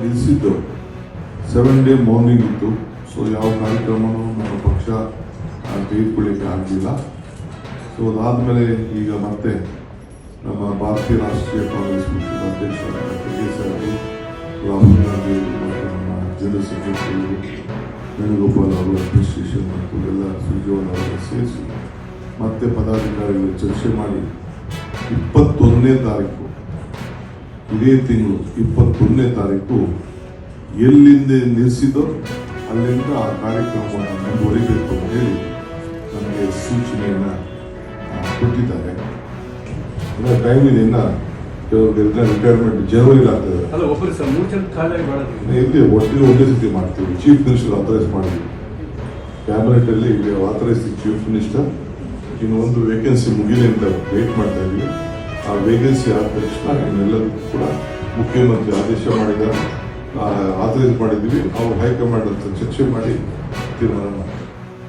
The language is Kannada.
ನಿಲ್ಲಿಸಿದ್ದು 7 ಡೇ ಮೌನಿಂಗ್ ಇತ್ತು. ಸೊ ಯಾವ ಕಾರ್ಯಕ್ರಮನೂ ನಮ್ಮ ಪಕ್ಷ ತೆಗೆದುಕೊಳ್ಳಿಕ್ಕೆ ಆಗಲಿಲ್ಲ. ಸೊ ಅದಾದಮೇಲೆ ಈಗ ಮತ್ತೆ ನಮ್ಮ ಭಾರತೀಯ ರಾಷ್ಟ್ರೀಯ ಕಾಂಗ್ರೆಸ್ ಪಕ್ಷದ ಅಧ್ಯಕ್ಷರಾದ KS ಅವರು, ರಾಹುಲ್ ಗಾಂಧಿ ಮತ್ತು ನಮ್ಮ ಜನರಲ್ ಸೆಕ್ರೆಟರಿ ವೇಣುಗೋಪಾಲ್ ಅವರು, ಅಡ್ಮಿನಿಸ್ಟ್ರೇಷನ್ ಮತ್ತು ಎಲ್ಲ ಸುರ್ಜೇವಾಲ ಅವರ ಸೇರಿಸಿ ಮತ್ತೆ ಪದಾಧಿಕಾರಿಗಳು ಚರ್ಚೆ ಮಾಡಿ 21ನೇ ತಾರೀಕು, ಇದೇ ತಿಂಗಳು 21ನೇ ತಾರೀಕು ಎಲ್ಲಿಂದ ನಿಲ್ಲಿಸಿದೋ ಅಲ್ಲಿಂದ ಆ ಕಾರ್ಯಕ್ರಮವನ್ನು ಮುಂದುವರಿಬೇಕು ಅಂತ ಹೇಳಿ ನಮಗೆ ಸೂಚನೆಯನ್ನು ಕೊಟ್ಟಿದ್ದಾರೆ. ಇನ್ನು ಟೈಮ್ ಇದೆ, ಇನ್ನು ಕೆಲವ್ರಿಗೆಲ್ಲ ರಿಟೈರ್ಮೆಂಟ್ ಜನವರಿಗೆ ಆಗ್ತದೆ. ಇಲ್ಲಿ ಒಟ್ಟಿಗೆ ಒಂದೇ ಸತಿ ಮಾಡ್ತೀವಿ. ಚೀಫ್ ಮಿನಿಸ್ಟರ್ ಆಥರೈಸ್ ಮಾಡಿದ್ವಿ, ಕ್ಯಾಬಿನೆಟಲ್ಲಿ ಆಥರೈಸ್ ಚೀಫ್ ಮಿನಿಸ್ಟರ್. ಇನ್ನು ಒಂದು ವೇಕೆನ್ಸಿ ಮುಗಿಲಿ ಅಂತ ವೇಟ್ ಮಾಡ್ತಾ ಇದ್ವಿ. ಆ ವೇಕೆನ್ಸಿ ಆದ ತಕ್ಷಣ ಇನ್ನೆಲ್ಲರಿಗೂ ಕೂಡ ಮುಖ್ಯಮಂತ್ರಿ ಆದೇಶ ಮಾಡಿದ್ದಾರೆ, ಆಥರೈಸ್ ಮಾಡಿದ್ವಿ. ಅವರು ಹೈಕಮಾಂಡ್ ಅಂತ ಚರ್ಚೆ ಮಾಡಿ ತೀರ್ಮಾನ ಮಾಡ್ತಾರೆ.